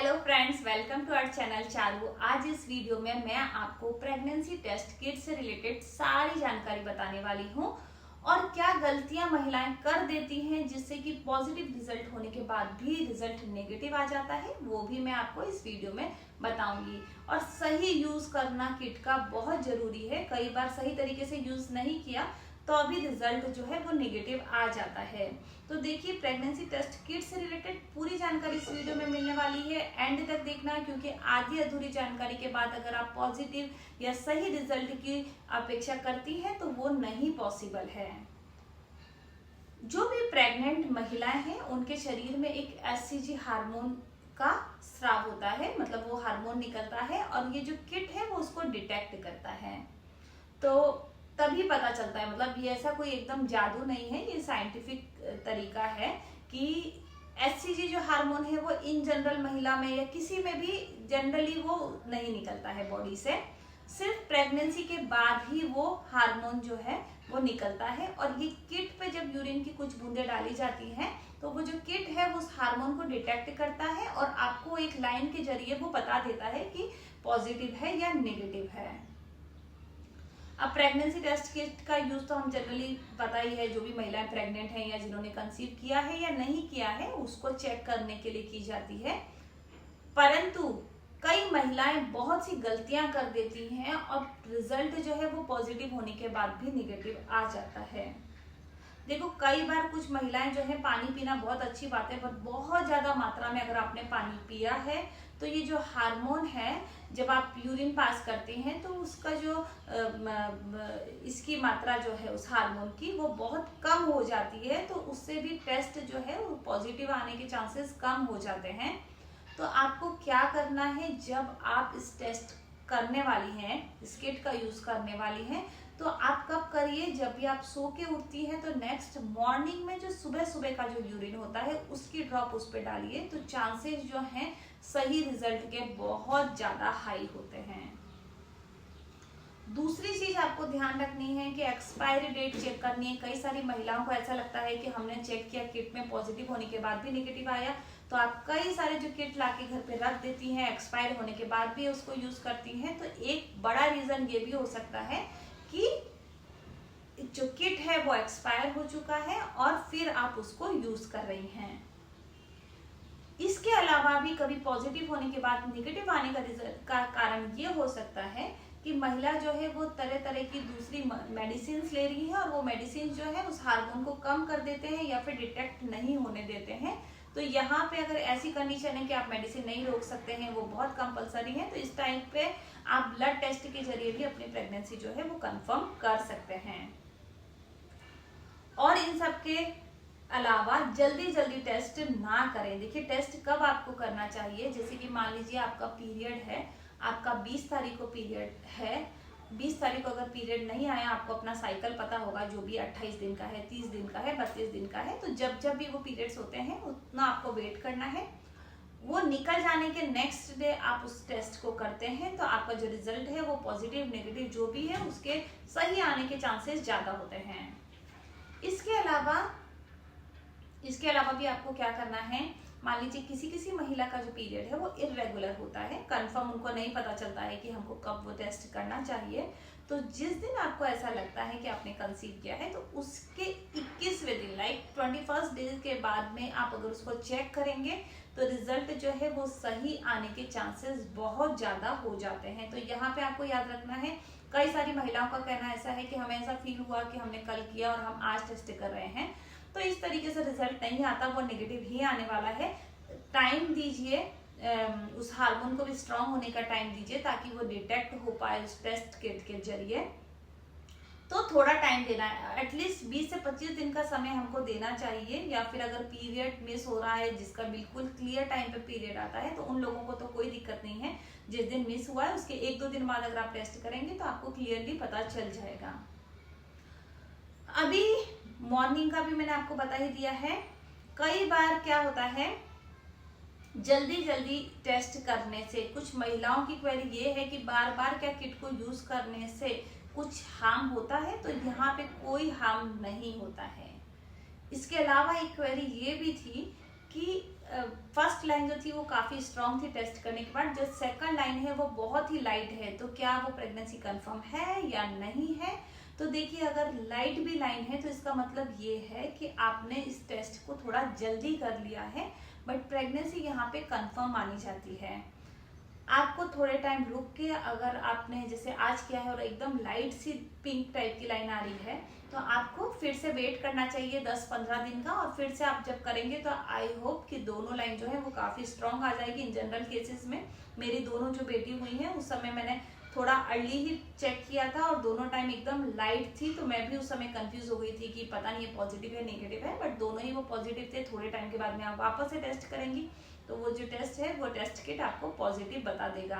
Hello friends, welcome to our channel Charu. आज इस video में मैं आपको प्रेगनेंसी टेस्ट किट से रिलेटेड सारी जानकारी बताने वाली हूँ और क्या गलतियां महिलाएं कर देती हैं जिससे कि पॉजिटिव रिजल्ट होने के बाद भी रिजल्ट नेगेटिव आ जाता है, वो भी मैं आपको इस वीडियो में बताऊंगी। और सही यूज करना किट का बहुत जरूरी है। कई बार सही तरीके से यूज नहीं किया तो अभी रिजल्ट जो है वो नेगेटिव आ जाता है। तो देखिए, प्रेगनेंसी टेस्ट किट से रिलेटेड पूरी जानकारी इस वीडियो में मिलने वाली है। एंड तक देखना, क्योंकि आधी अधूरी जानकारी के बाद अगर आप पॉजिटिव या सही रिजल्ट की अपेक्षा करती हैं तो वो नहीं पॉसिबल है। जो भी प्रेग्नेंट महिलाएं हैं उनके शरीर में एक एचसीजी हार्मोन का स्राव होता है, मतलब वो हार्मोन निकलता है और ये जो किट है वो उसको डिटेक्ट करता है। तो तभी पता चलता है, मतलब ये ऐसा कोई एकदम जादू नहीं है, ये साइंटिफिक तरीका है कि एचसीजी जो हार्मोन है वो इन जनरल महिला में या किसी में भी जनरली वो नहीं निकलता है बॉडी से। सिर्फ प्रेगनेंसी के बाद ही वो हार्मोन जो है वो निकलता है। और ये किट पे जब यूरिन की कुछ बूंदें डाली जाती हैं तो वो जो किट है वो उस हार्मोन को डिटेक्ट करता है और आपको एक लाइन के जरिए वो बता देता है कि पॉजिटिव है या नेगेटिव है। अब प्रेगनेंसी टेस्ट किट का यूज तो हम जनरली पता ही है, जो भी महिलाएं प्रेग्नेंट हैं या जिन्होंने कंसीव किया है या नहीं किया है उसको चेक करने के लिए की जाती है। परंतु कई महिलाएं बहुत सी गलतियां कर देती हैं और रिजल्ट जो है वो पॉजिटिव होने के बाद भी निगेटिव आ जाता है। देखो, कई बार कुछ महिलाएं जो है, पानी पीना बहुत अच्छी बात है, पर बहुत ज्यादा मात्रा में अगर आपने पानी पिया है तो ये जो हार्मोन है, जब आप यूरिन पास करते हैं तो उसका जो इसकी मात्रा जो है उस हार्मोन की वो बहुत कम हो जाती है। तो उससे भी टेस्ट जो है वो पॉजिटिव आने के चांसेस कम हो जाते हैं। तो आपको क्या करना है, जब आप इस टेस्ट करने वाली हैं, इस किट का यूज करने वाली हैं, तो आप कब करिए, जब भी आप सो के उठती हैं तो नेक्स्ट मॉर्निंग में जो सुबह सुबह का जो यूरिन होता है उसकी ड्रॉप उस पर डालिए। तो चांसेस जो हैं सही रिजल्ट के बहुत ज्यादा हाई होते हैं। दूसरी चीज आपको ध्यान रखनी है कि एक्सपायरी डेट चेक करनी है। कई सारी महिलाओं को ऐसा लगता है कि हमने चेक किया, किट में पॉजिटिव होने के बाद भी नेगेटिव आया, तो आप कई सारे जो किट लाके घर पे रख देती हैं, एक्सपायर होने के बाद भी उसको यूज करती हैं। तो एक बड़ा रीजन ये भी हो सकता है कि जो किट है वो एक्सपायर हो चुका है और फिर आप उसको यूज कर रही हैं। इसके अलावा भी कभी पॉजिटिव होने के बाद नेगेटिव आने का रिजल्ट का कारण ये हो सकता है कि महिला जो है वो तरह तरह की दूसरी मेडिसिन ले रही है और वो मेडिसिन जो है उस हार्मोन को कम कर देते हैं या फिर डिटेक्ट नहीं होने देते हैं। तो यहाँ पे अगर ऐसी कंडीशन है कि आप मेडिसिन नहीं रोक सकते हैं, वो बहुत कंपलसरी है, तो इस टाइम पे आप ब्लड टेस्ट के जरिए भी अपनी प्रेगनेंसी जो है वो कंफर्म कर सकते हैं। और इन सब के अलावा जल्दी जल्दी टेस्ट ना करें। देखिए, टेस्ट कब आपको करना चाहिए, जैसे कि मान लीजिए आपका पीरियड है, आपका 20 तारीख को पीरियड है, 20 तारीख को अगर पीरियड नहीं आया, आपको अपना साइकिल पता होगा, जो भी 28 दिन का है, 30 दिन का है, 32 दिन का है, तो जब जब भी वो पीरियड्स होते हैं उतना आपको वेट करना है। वो निकल जाने के नेक्स्ट डे आप उस टेस्ट को करते हैं तो आपका जो रिजल्ट है वो पॉजिटिव नेगेटिव जो भी है उसके सही आने के चांसेस ज्यादा होते हैं। इसके अलावा भी आपको क्या करना है, मान लीजिए किसी किसी महिला का जो पीरियड है वो इरेगुलर होता है, कंफर्म उनको नहीं पता चलता है कि हमको कब वो टेस्ट करना चाहिए। तो जिस दिन आपको ऐसा लगता है कि आपने कंसीव किया है तो उसके 21वें दिन, लाइक 21st डे के बाद में आप अगर उसको चेक करेंगे तो रिजल्ट जो है वो सही आने के चांसेस बहुत ज्यादा हो जाते हैं। तो यहाँ पे आपको याद रखना है, कई सारी महिलाओं का कहना ऐसा है कि हमें ऐसा फील हुआ कि हमने कल किया और हम आज टेस्ट कर रहे हैं, तो इस तरीके से रिजल्ट नहीं आता, वो नेगेटिव ही आने वाला है। टाइम दीजिए, उस हार्मोन को भी स्ट्रांग होने का टाइम दीजिए ताकि वो डिटेक्ट हो पाए उस टेस्ट किट के जरिए। तो थोड़ा टाइम देना है, एटलीस्ट 20 से 25 दिन का समय हमको देना चाहिए। या फिर अगर पीरियड मिस हो रहा है, जिसका बिल्कुल क्लियर टाइम पे पीरियड आता है, तो उन लोगों को तो कोई दिक्कत नहीं है। जिस दिन मिस हुआ है उसके 1-2 दिन बाद अगर आप टेस्ट करेंगे तो आपको क्लियरली पता चल जाएगा। अभी मॉर्निंग का भी मैंने आपको बता ही दिया है। कई बार क्या होता है, जल्दी जल्दी टेस्ट करने से कुछ महिलाओं की क्वेरी ये है कि बार बार क्या किट को यूज करने से कुछ हार्म होता है, तो यहाँ पे कोई हार्म नहीं होता है। इसके अलावा एक क्वेरी ये भी थी कि फर्स्ट लाइन जो थी वो काफी स्ट्रांग थी टेस्ट करने के बाद, जो सेकंड लाइन है वो बहुत ही लाइट है, तो क्या वो प्रेगनेंसी कंफर्म है या नहीं है। तो देखिए, अगर लाइट भी लाइन है तो इसका मतलब ये है कि आपने इस टेस्ट को थोड़ा जल्दी कर लिया है, बट प्रेगनेंसी यहाँ पे कंफर्म मानी जाती है। आपको थोड़े टाइम रुक के, अगर आपने जैसे आज किया है और एकदम लाइट सी पिंक टाइप की लाइन आ रही है, तो आपको फिर से वेट करना चाहिए 10-15 दिन का, और फिर से आप जब करेंगे तो आई होप कि दोनों लाइन जो है वो काफी स्ट्रांग आ जाएगी। इन जनरल केसेस में मेरी दोनों जो बेटी हुई है उस समय मैंने थोड़ा अर्ली ही चेक किया था और दोनों टाइम एकदम लाइट थी, तो मैं भी उस समय कंफ्यूज हो गई थी कि पता नहीं ये पॉजिटिव है नेगेटिव है, बट दोनों ही वो पॉजिटिव थे। थोड़े टाइम के बाद में आप वापस से टेस्ट करेंगी तो वो जो टेस्ट है वो टेस्ट किट आपको पॉजिटिव बता देगा।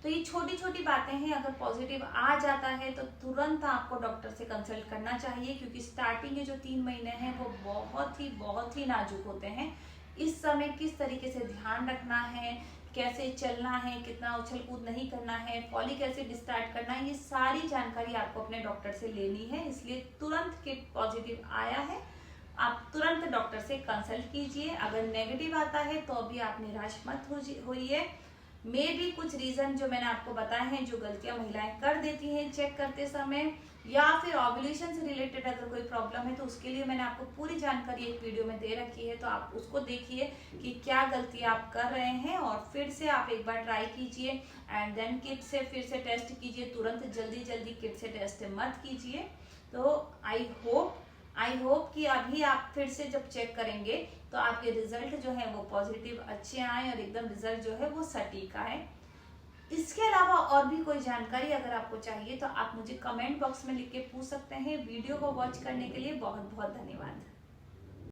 तो ये छोटी छोटी बातें हैं, अगर पॉजिटिव आ जाता है तो तुरंत आपको डॉक्टर से कंसल्ट करना चाहिए, क्योंकि स्टार्टिंग के जो 3 महीने हैं वो बहुत ही नाजुक होते हैं। इस समय किस तरीके से ध्यान रखना है, कैसे चलना है, कितना उछल कूद नहीं करना है, फॉलिक एसिड स्टार्ट करना है, ये सारी जानकारी आपको अपने डॉक्टर से लेनी है। इसलिए तुरंत किट पॉजिटिव आया है, आप तुरंत डॉक्टर से कंसल्ट कीजिए। अगर नेगेटिव आता है तो अभी आप निराश मत होइए। मे भी कुछ रीजन जो मैंने आपको बताए हैं, जो गलतियां महिलाएं कर देती हैं चेक करते समय, या फिर ओव्यूलेशन से रिलेटेड अगर कोई प्रॉब्लम है तो उसके लिए मैंने आपको पूरी जानकारी एक वीडियो में दे रखी है, तो आप उसको देखिए कि क्या गलती आप कर रहे हैं, और फिर से आप एक बार ट्राई कीजिए एंड देन किट से फिर से टेस्ट कीजिए। तुरंत जल्दी किट से टेस्ट मत कीजिए। तो आई होप कि अभी आप फिर से जब चेक करेंगे तो आपके रिजल्ट जो है वो पॉजिटिव अच्छे आए और एकदम रिजल्ट जो है वो सटीक आए। इसके अलावा और भी कोई जानकारी अगर आपको चाहिए तो आप मुझे कमेंट बॉक्स में लिख के पूछ सकते हैं। वीडियो को वॉच करने के लिए बहुत बहुत धन्यवाद।